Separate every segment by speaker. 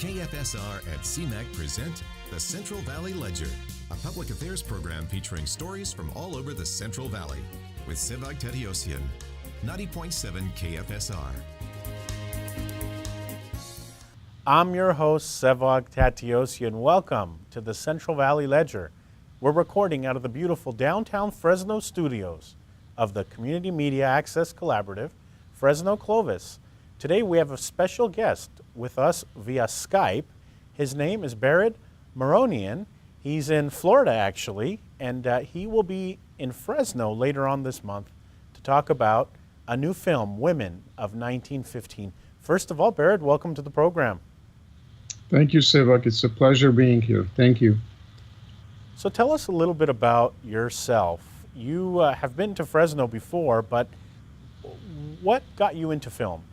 Speaker 1: KFSR and CMAC present the Central Valley Ledger, a public affairs program featuring stories from all over the Central Valley with Sevag Tateosian, 90.7 KFSR.
Speaker 2: I'm your host, Sevag Tateosian. Welcome to the Central Valley Ledger. We're recording out of the beautiful downtown Fresno studios of the Community Media Access Collaborative, Fresno Clovis. Today we have a special guest with us via Skype. His name is Bared Maronian. He's in Florida actually, and he will be in Fresno later on this month to talk about a new film, Women of 1915. First of all, Bared, welcome to the program.
Speaker 3: Thank you, Sevag. It's a pleasure being here. Thank you.
Speaker 2: So tell us a little bit about yourself. You have been to Fresno before, but what got you into film?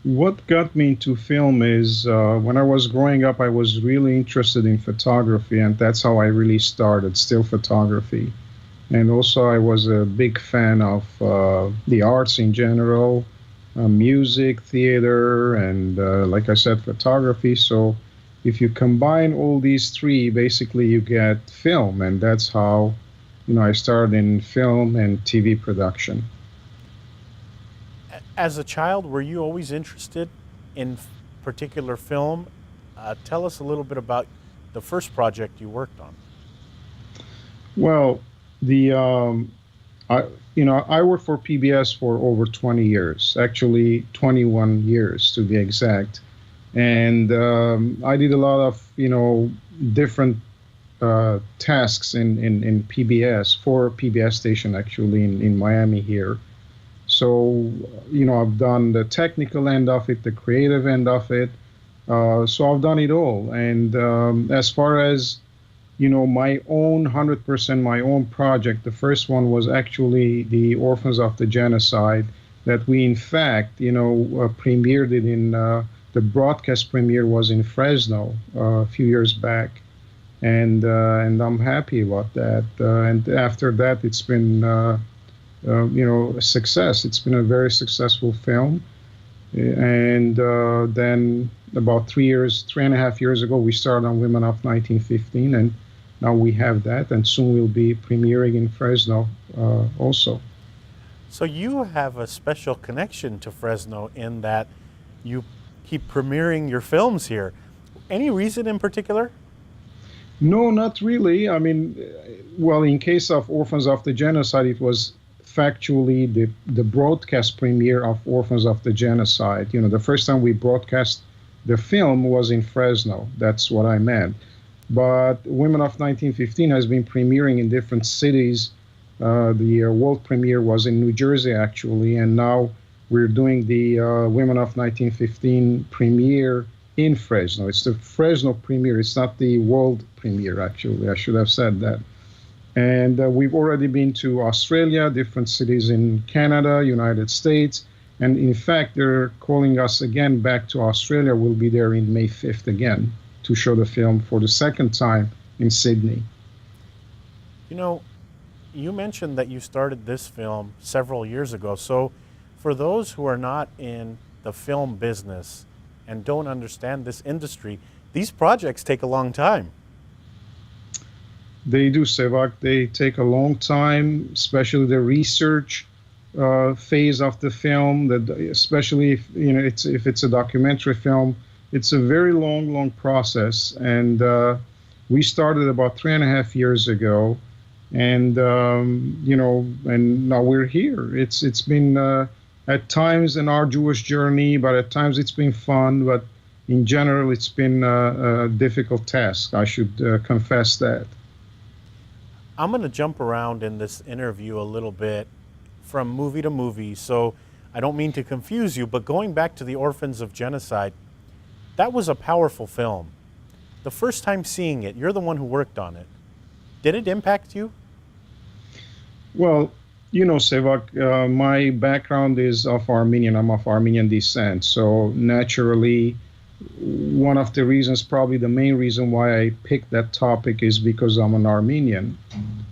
Speaker 3: What got me into film is when I was growing up, I was really interested in photography, and that's how I really started, still photography. And also I was a big fan of the arts in general, music, theater, and like I said, photography. So if you combine all these three, basically you get film, and that's how I started in film and TV production.
Speaker 2: As a child, were you always interested in particular film? Tell us a little bit about the first project you worked on.
Speaker 3: Well, I worked for PBS for over 20 years, actually 21 years to be exact. And I did a lot of, different tasks in PBS, for PBS station actually in Miami here. So, I've done the technical end of it, the creative end of it. So I've done it all. And as far as, my own 100% my own project, the first one was actually the Orphans of the Genocide that we, in fact, premiered it in, the broadcast premiere was in Fresno a few years back. And I'm happy about that. And after that, it's been, a success. It's been a very successful film. And then about 3.5 years ago, we started on Women of 1915, and now we have that, and soon we'll be premiering in Fresno also.
Speaker 2: So you have a special connection to Fresno in that you keep premiering your films here. Any reason in particular?
Speaker 3: No, not really. I mean, well, in case of Orphans of the Genocide, it was factually the broadcast premiere of Orphans of the Genocide. The first time we broadcast the film was in Fresno. That's what I meant. But Women of 1915 has been premiering in different cities. The world premiere was in New Jersey, actually, and now we're doing the Women of 1915 premiere in Fresno. It's the Fresno premiere. It's not the world premiere, actually. I should have said that. And we've already been to Australia, different cities in Canada, United States. And in fact, they're calling us again back to Australia. We'll be there in May 5th again to show the film for the second time in Sydney.
Speaker 2: You mentioned that you started this film several years ago. So for those who are not in the film business and don't understand this industry, these projects take a long time.
Speaker 3: They do, Sevag. They take a long time, especially the research phase of the film. Especially if it's a documentary film, it's a very long process. And we started about 3.5 years ago, and and now we're here. It's been at times an arduous journey, but at times it's been fun. But in general, it's been a difficult task. I should confess that.
Speaker 2: I'm going to jump around in this interview a little bit from movie to movie, so I don't mean to confuse you, but going back to the Orphans of Genocide, that was a powerful film. The first time seeing it, you're the one who worked on it. Did it impact you?
Speaker 3: Well, Sevag, my background is of Armenian. I'm of Armenian descent, so naturally, one of the reasons, probably the main reason why I picked that topic is because I'm an Armenian.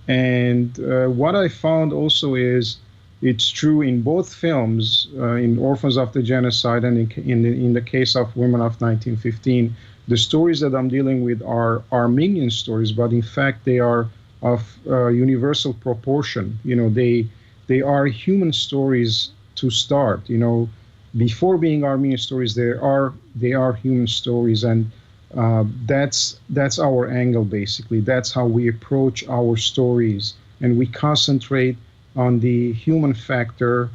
Speaker 3: And what I found also is it's true in both films, in Orphans of the Genocide and in the case of Women of 1915. The stories that I'm dealing with are Armenian stories, but in fact they are of universal proportion. They are human stories to start. Before being Armenian stories, they are human stories, and that's our angle basically. That's how we approach our stories, and we concentrate on the human factor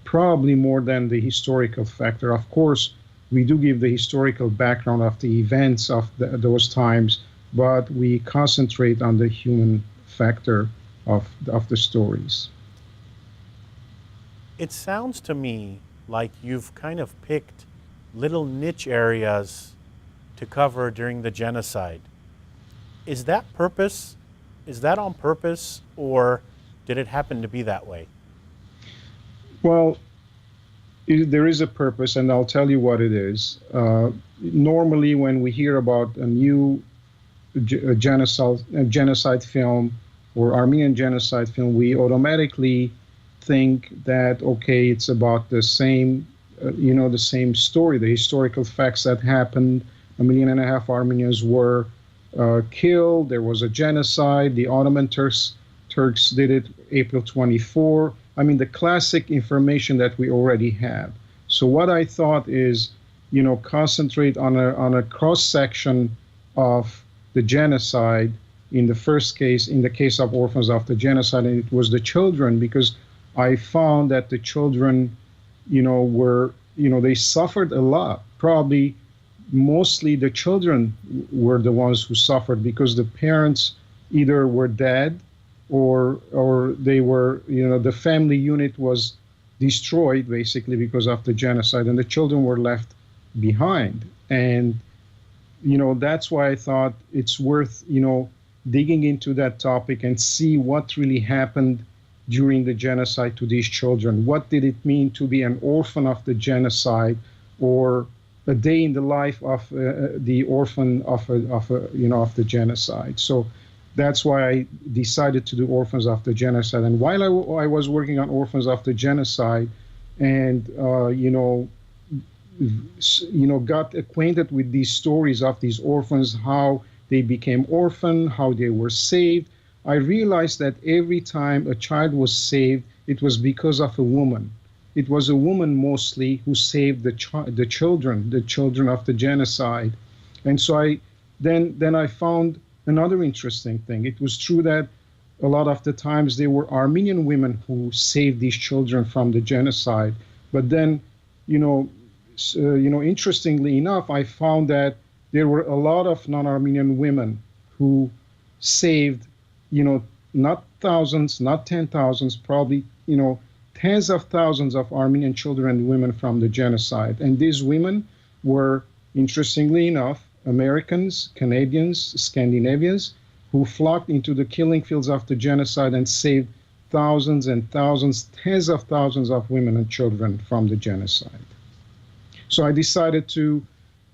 Speaker 3: probably more than the historical factor. Of course, we do give the historical background of the events of those times, but we concentrate on the human factor of the stories.
Speaker 2: It sounds to me like you've kind of picked little niche areas to cover during the genocide. Is that purpose? Is that on purpose, or did it happen to be that way?
Speaker 3: Well, there is a purpose, and I'll tell you what it is. Normally, when we hear about a new genocide film or Armenian genocide film, we automatically think that, okay, it's about the same, the same story, the historical facts that happened. 1.5 million Armenians were killed. There was a genocide. The Ottoman Turks did it April 24. I mean, the classic information that we already have. So what I thought is, concentrate on a cross section of the genocide. In the case of Orphans of the Genocide, and it was the children, because I found that the children, they suffered a lot. Probably mostly the children were the ones who suffered because the parents either were dead or they were, the family unit was destroyed basically because of the genocide, and the children were left behind. And, that's why I thought it's worth, digging into that topic and see what really happened during the genocide to these children. What did it mean to be an orphan of the genocide, or a day in the life of the orphan of the genocide? So that's why I decided to do Orphans of the Genocide. And while I was working on Orphans of the Genocide, and got acquainted with these stories of these orphans, how they became orphaned, how they were saved, I realized that every time a child was saved, it was because of a woman. It was a woman mostly who saved the children of the genocide. And so I found another interesting thing. It was true that a lot of the times they were Armenian women who saved these children from the genocide. But then, interestingly enough, I found that there were a lot of non-Armenian women who saved, not thousands, not 10,000s, probably, tens of thousands of Armenian children and women from the genocide. And these women were, interestingly enough, Americans, Canadians, Scandinavians, who flocked into the killing fields of the genocide and saved thousands and thousands, tens of thousands of women and children from the genocide. So I decided to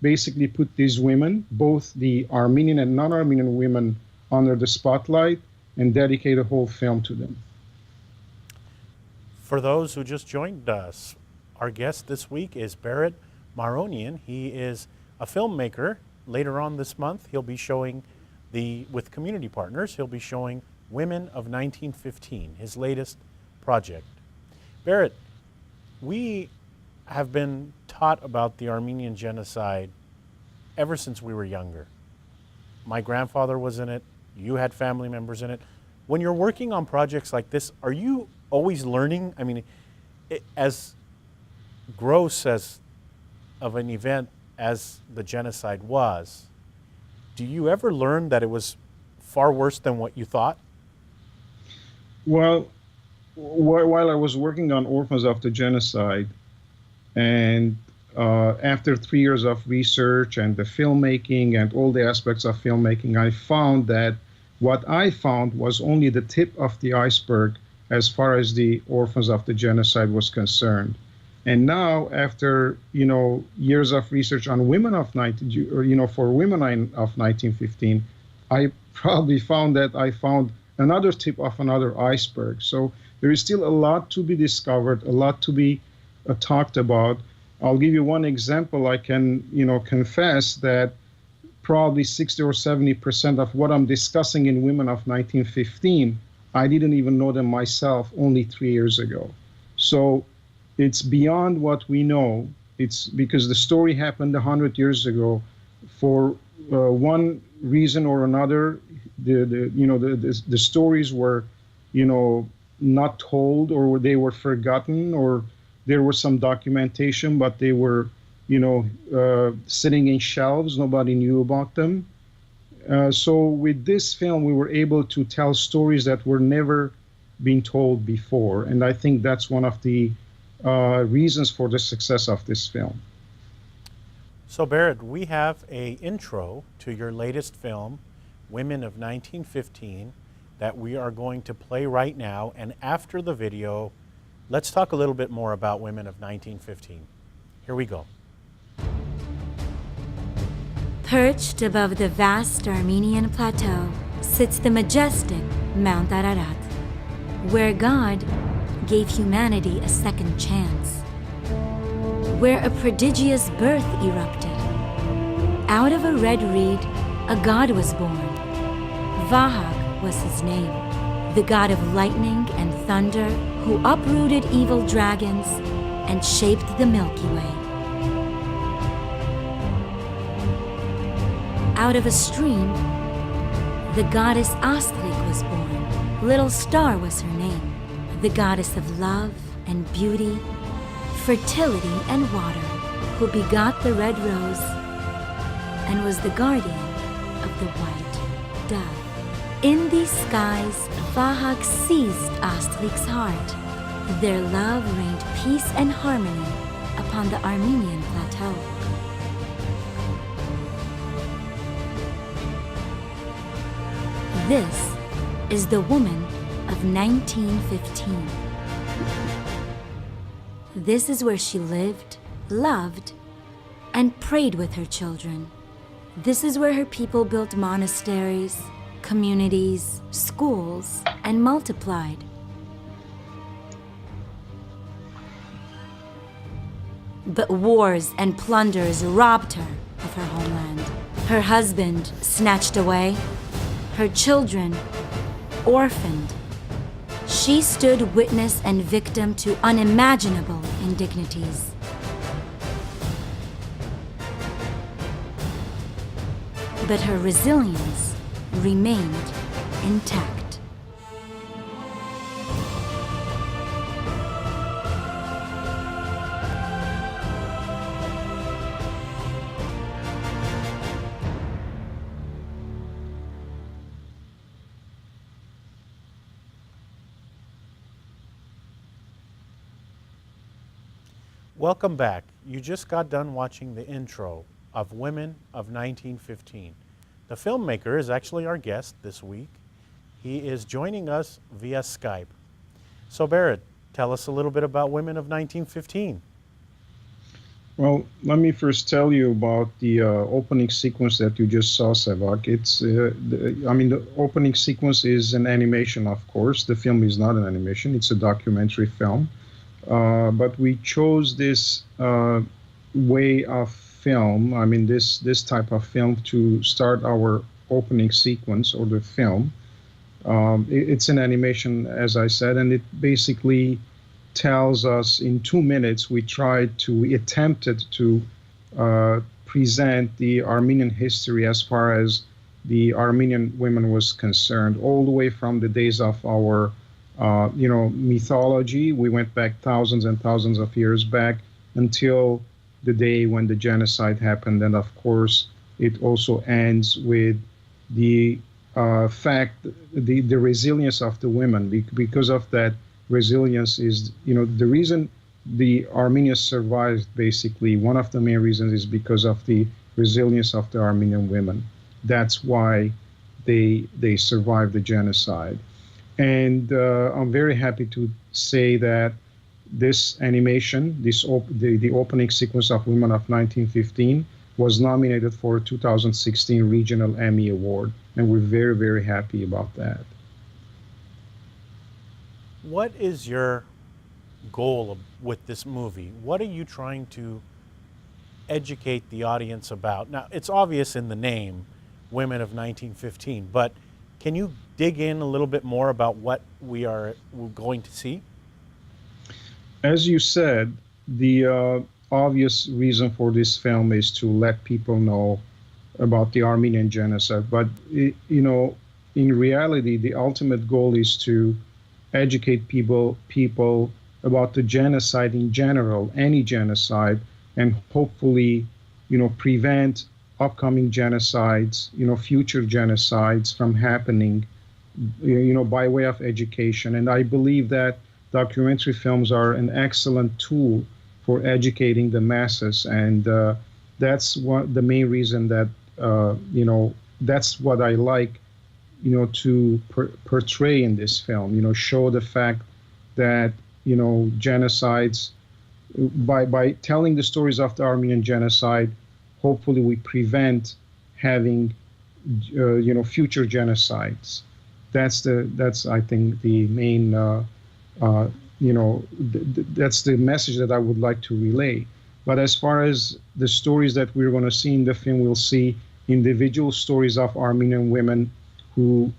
Speaker 3: basically put these women, both the Armenian and non-Armenian women, under the spotlight and dedicate a whole film to them.
Speaker 2: For those who just joined us, our guest this week is Bared Maronian. He is a filmmaker. Later on this month, he'll be showing with community partners, he'll be showing Women of 1915, his latest project. Bared, we have been taught about the Armenian genocide ever since we were younger. My grandfather was in it. You had family members in it. When you're working on projects like this, are you always learning? I mean, as gross as of an event as the genocide was, do you ever learn that it was far worse than what you thought?
Speaker 3: Well, while I was working on Orphans of the Genocide, and after 3 years of research and the filmmaking and all the aspects of filmmaking, I found that what I found was only the tip of the iceberg as far as the Orphans of the Genocide was concerned. And now, after years of research on women of for women of 1915, I probably found that I found another tip of another iceberg. So there is still a lot to be discovered, a lot to be talked about. I'll give you one example. I can, confess that probably 60 or 70% of what I'm discussing in Women of 1915, I didn't even know them myself only 3 years ago. So it's beyond what we know. It's because the story happened 100 years ago. For one reason or another, the stories were, not told, or they were forgotten, or there was some documentation, but they were, sitting in shelves. Nobody knew about them. So with this film, we were able to tell stories that were never been told before, and I think that's one of the reasons for the success of this film.
Speaker 2: So Bared, we have a intro to your latest film, Women of 1915, that we are going to play right now, and after the video, let's talk a little bit more about Women of 1915. Here we go.
Speaker 4: Perched above the vast Armenian plateau sits the majestic Mount Ararat, where God gave humanity a second chance, where a prodigious birth erupted. Out of a red reed, a god was born. Vahag was his name, the god of lightning and thunder, who uprooted evil dragons and shaped the Milky Way. Out of a stream, the goddess Astrik was born. Little Star was her name, the goddess of love and beauty, fertility and water, who begot the red rose and was the guardian of the white dove. In these skies, Vahag seized Astrik's heart. Their love rained peace and harmony upon the Armenian plateau. This is the woman of 1915. This is where she lived, loved, and prayed with her children. This is where her people built monasteries, communities, schools, and multiplied. But wars and plunders robbed her of her homeland. Her husband snatched away, her children orphaned. She stood witness and victim to unimaginable indignities. But her resilience remained intact.
Speaker 2: Welcome back. You just got done watching the intro of Women of 1915. The filmmaker is actually our guest this week. He is joining us via Skype. So Bared, tell us a little bit about Women of 1915.
Speaker 3: Well, let me first tell you about the opening sequence that you just saw, Sevag. The opening sequence is an animation, of course. The film is not an animation, it's a documentary film. But we chose this way of film, this type of film to start our opening sequence or the film. It's an animation, as I said, and it basically tells us in 2 minutes, we attempted to present the Armenian history as far as the Armenian women was concerned, all the way from the days of our mythology. We went back thousands and thousands of years back until the day when the genocide happened. And of course, it also ends with the the resilience of the women. Because of that resilience is, the reason the Armenians survived, basically, one of the main reasons is because of the resilience of the Armenian women. That's why they survived the genocide. And I'm very happy to say that this animation, the opening sequence of Women of 1915, was nominated for a 2016 Regional Emmy Award, and we're very, very happy about that.
Speaker 2: What is your goal with this movie? What are you trying to educate the audience about? Now, it's obvious in the name, Women of 1915, but can you dig in a little bit more about what we're going to see?
Speaker 3: As you said, the obvious reason for this film is to let people know about the Armenian genocide. But, in reality, the ultimate goal is to educate people about the genocide in general, any genocide, and hopefully, prevent upcoming genocides, future genocides from happening, by way of education. And I believe that documentary films are an excellent tool for educating the masses, and that's the main reason that that's what I like, to portray in this film. Show the fact that genocides, by telling the stories of the Armenian genocide, hopefully we prevent having future genocides. That's I think the main that's the message that I would like to relay. But as far as the stories that we're going to see in the film, we'll see individual stories of Armenian women who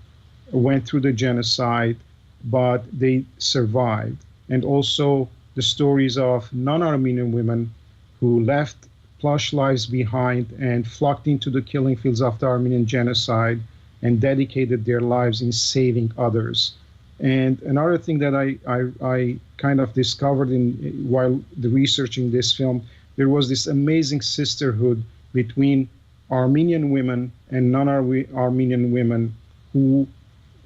Speaker 3: went through the genocide, but they survived. And also the stories of non-Armenian women who left plush lives behind and flocked into the killing fields of the Armenian genocide and dedicated their lives in saving others. And another thing that I kind of discovered while researching this film, there was this amazing sisterhood between Armenian women and non-Armenian women who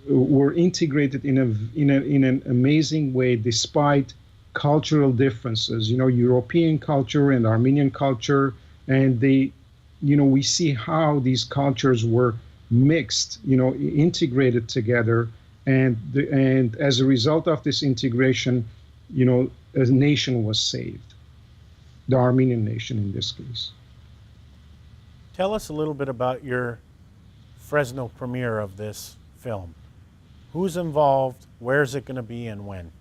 Speaker 3: were integrated in an amazing way despite cultural differences. European culture and Armenian culture, and we see how these cultures were mixed, integrated together. And as a result of this integration, a nation was saved, the Armenian nation in this case.
Speaker 2: Tell us a little bit about your Fresno premiere of this film. Who's involved? Where's it going to be, and when?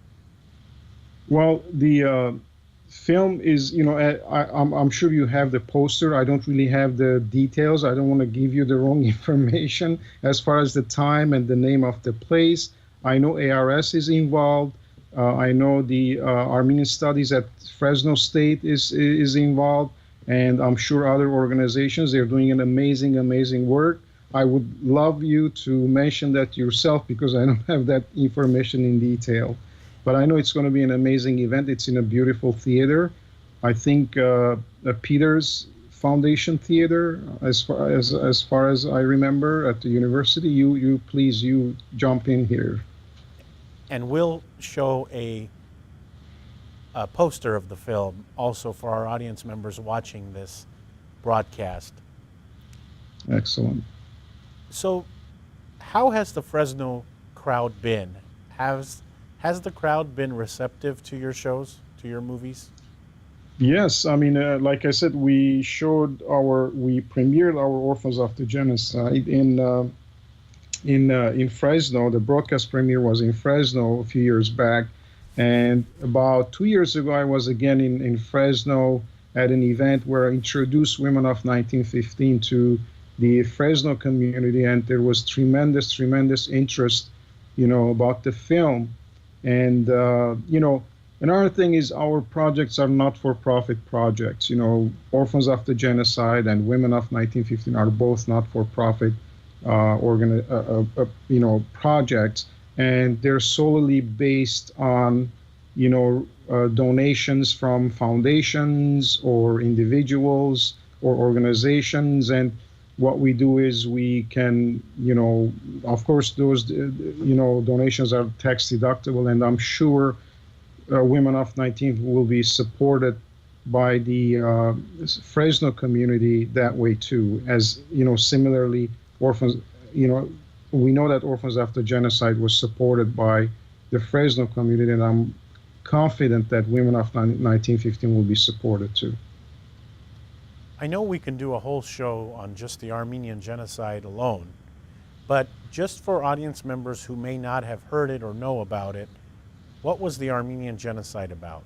Speaker 3: Well, the film is, I'm sure you have the poster. I don't really have the details. I don't want to give you the wrong information as far as the time and the name of the place. I know ARS is involved. I know the Armenian Studies at Fresno State is involved, and I'm sure other organizations. They're doing an amazing work. I would love you to mention that yourself because I don't have that information in detail. But I know it's going to be an amazing event. It's in a beautiful theater. I think Peters Foundation Theater, as far as I remember, at the university. You please jump in here.
Speaker 2: And we'll show a poster of the film also for our audience members watching this broadcast.
Speaker 3: Excellent.
Speaker 2: So, how has the Fresno crowd been? Has the crowd been receptive to your shows, to your movies?
Speaker 3: Yes, I mean, like I said, we premiered our Orphans of the Genocide in Fresno. The broadcast premiere was in Fresno a few years back, and about 2 years ago, I was again in Fresno at an event where I introduced Women of 1915 to the Fresno community, and there was tremendous interest, about the film. And, another thing is our projects are not-for-profit projects. Orphans of the Genocide and Women of 1915 are both not-for-profit projects, and they're solely based on, donations from foundations or individuals or organizations. And what we do is we can, of course, those, donations are tax deductible, and I'm sure Women of 19 will be supported by the Fresno community that way too. As similarly, orphans, we know that Orphans After Genocide was supported by the Fresno community, and I'm confident that Women of 1915 will be supported too.
Speaker 2: I know we can do a whole show on just the Armenian genocide alone, but just for audience members who may not have heard it or know about it, What was the Armenian genocide about?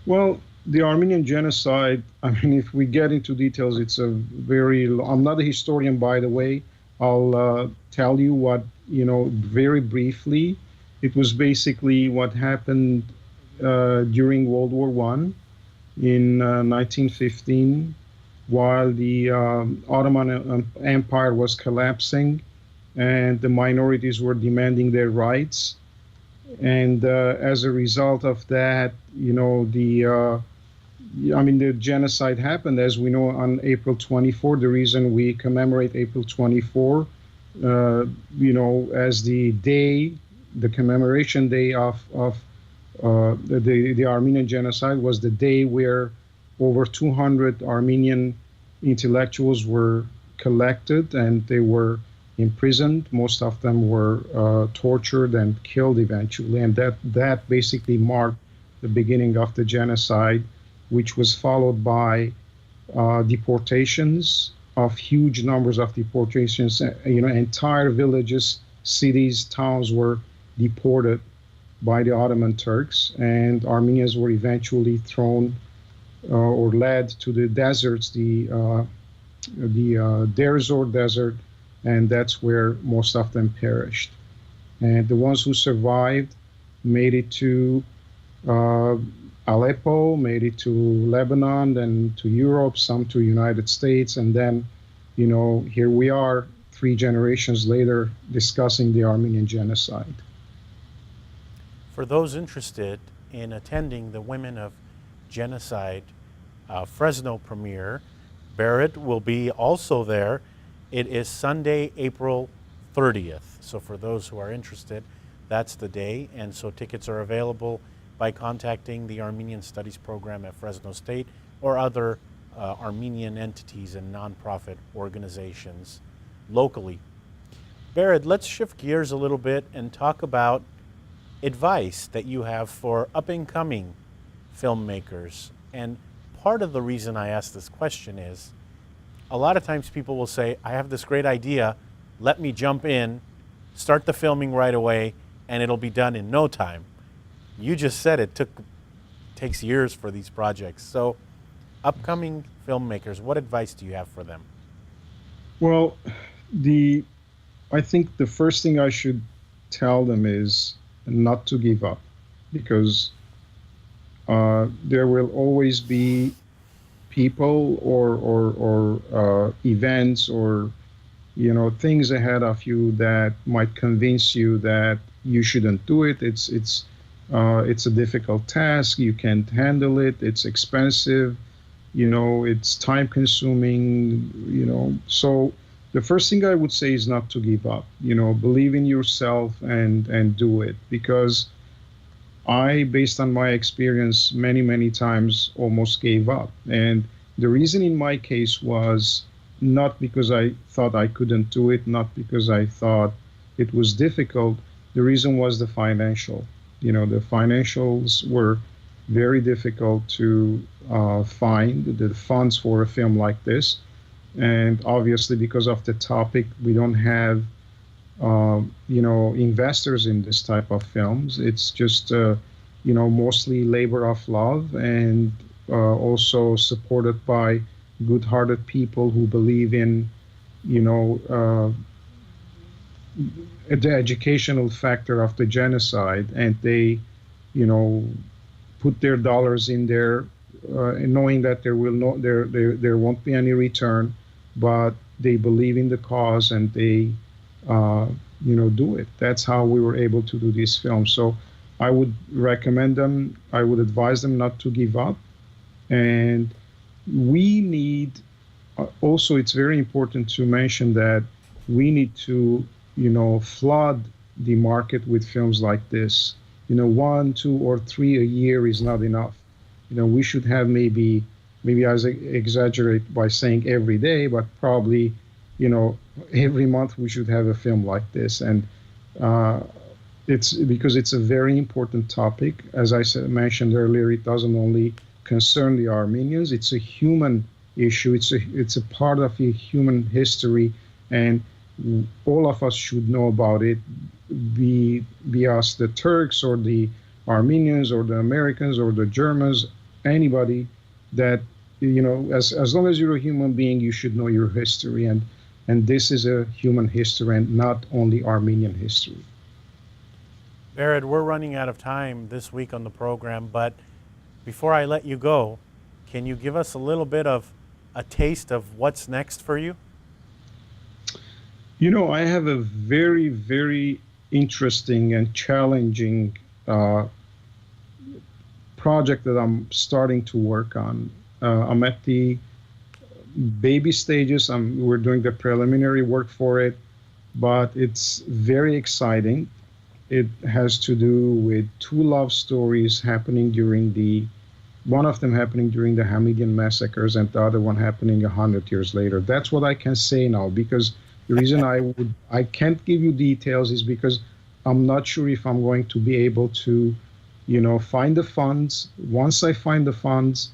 Speaker 3: Well, the Armenian genocide, I mean, if we get into details, it's a very, I'm not a historian, by the way. I'll tell you what, very briefly. It was basically what happened during World War I in 1915, while the Ottoman Empire was collapsing and the minorities were demanding their rights. And as a result of that, the genocide happened, as we know, on April 24. The reason we commemorate April 24, as the commemoration day of the Armenian genocide was the day where over 200 Armenian intellectuals were collected and they were imprisoned. Most of them were tortured and killed eventually, and that basically marked the beginning of the genocide, which was followed by deportations of huge numbers of deportations. Entire villages, cities, towns were deported by the Ottoman Turks, and Armenians were eventually thrown or led to the deserts, the Deir ez-Zor desert, and that's where most of them perished. And the ones who survived made it to Aleppo, made it to Lebanon, then to Europe, some to United States, and then, here we are 3 generations later discussing the Armenian genocide.
Speaker 2: For those interested in attending the Women of Genocide Fresno premiere, Bared will be also there. It is Sunday, April 30th. So for those who are interested, that's the day. And so tickets are available by contacting the Armenian Studies program at Fresno State or other Armenian entities and nonprofit organizations locally. Bared, let's shift gears a little bit and talk about advice that you have for up-and-coming filmmakers. And part of the reason I ask this question is a lot of times people will say, I have this great idea, let me jump in, start the filming right away, and it'll be done in no time. You just said it takes years for these projects. So upcoming filmmakers, what advice do you have for them?
Speaker 3: Well, I think the first thing I should tell them is not to give up, because there will always be people or events or things ahead of you that might convince you that you shouldn't do it. It's a difficult task. You can't handle it. It's expensive. It's time consuming. So the first thing I would say is not to give up. Believe in yourself and do it, because I, based on my experience, many times almost gave up. And the reason in my case was not because I thought I couldn't do it, not because I thought it was difficult. The reason was the financial. The financials were very difficult to find, the funds for a film like this. And obviously, because of the topic, we don't have investors in this type of films. It's just, mostly labor of love, and also supported by good-hearted people who believe in, the educational factor of the genocide, and they, put their dollars in there, knowing that there won't be any return, but they believe in the cause and they do it. That's how we were able to do this film. So I would recommend them, I would advise them not to give up. And we need, also it's very important to mention that we need to, flood the market with films like this. 1, 2, or 3 a year is not enough. We should have maybe I exaggerate by saying every day, but probably, every month we should have a film like this. And it's because it's a very important topic. As I mentioned earlier, it doesn't only concern the Armenians. It's a human issue. It's a part of the human history, and all of us should know about it, be us the Turks or the Armenians or the Americans or the Germans, anybody that, as long as you're a human being, you should know your history. And this is a human history and not only Armenian history.
Speaker 2: Bared, we're running out of time this week on the program, but before I let you go, can you give us a little bit of a taste of what's next for you?
Speaker 3: I have a very, very interesting and challenging project that I'm starting to work on. I'm at the baby stages. We're doing the preliminary work for it, but it's very exciting. It has to do with two love stories happening one of them happening during the Hamidian massacres and the other one happening 100 years later. That's what I can say now, because the reason I can't give you details is because I'm not sure if I'm going to be able to, find the funds. Once I find the funds,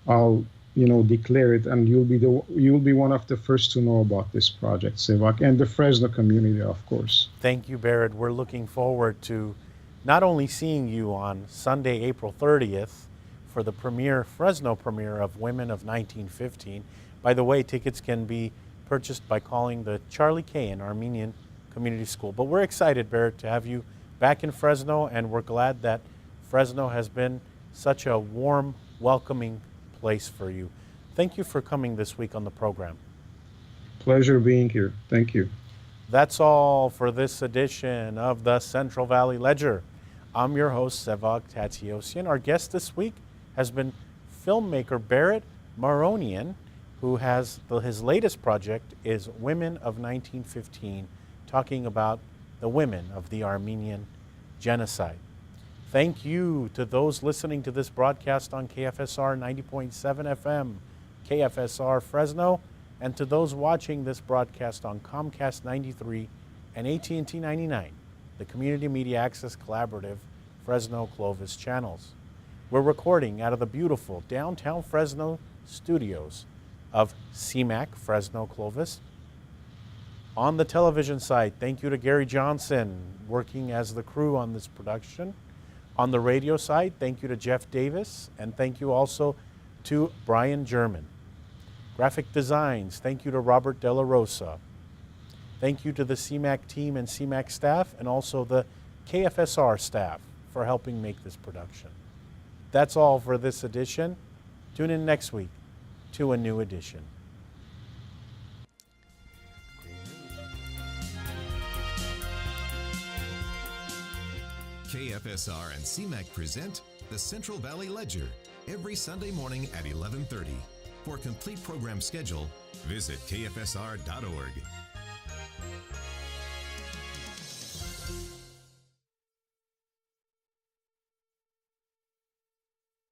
Speaker 3: I'll, declare it, and you'll be one of the first to know about this project, Sevag, and the Fresno community, of course.
Speaker 2: Thank you, Bared. We're looking forward to not only seeing you on Sunday, April 30th, for the Fresno premiere of Women of 1915. By the way, tickets can be purchased by calling the Charlie K in Armenian Community School. But we're excited, Bared, to have you back in Fresno, and we're glad that Fresno has been such a warm, welcoming place for you. Thank you for coming this week on the program.
Speaker 3: Pleasure being here. Thank you.
Speaker 2: That's all for this edition of the Central Valley Ledger. I'm your host, Sevag Tateosian. Our guest this week has been filmmaker Bared Maronian, who has his latest project is Women of 1915, talking about the women of the Armenian genocide. Thank you to those listening to this broadcast on KFSR 90.7 FM, KFSR Fresno, and to those watching this broadcast on Comcast 93 and AT&T 99, the Community Media Access Collaborative Fresno Clovis channels. We're recording out of the beautiful downtown Fresno studios of CMAC Fresno Clovis. On the television side, thank you to Gary Johnson, working as the crew on this production. On the radio side, thank you to Jeff Davis, and thank you also to Brian German. Graphic designs, thank you to Robert De La Rosa. Thank you to the CMAC team and CMAC staff, and also the KFSR staff for helping make this production. That's all for this edition. Tune in next week to a new edition.
Speaker 1: KFSR and CMAC present the Central Valley Ledger every Sunday morning at 11:30. For a complete program schedule, visit kfsr.org.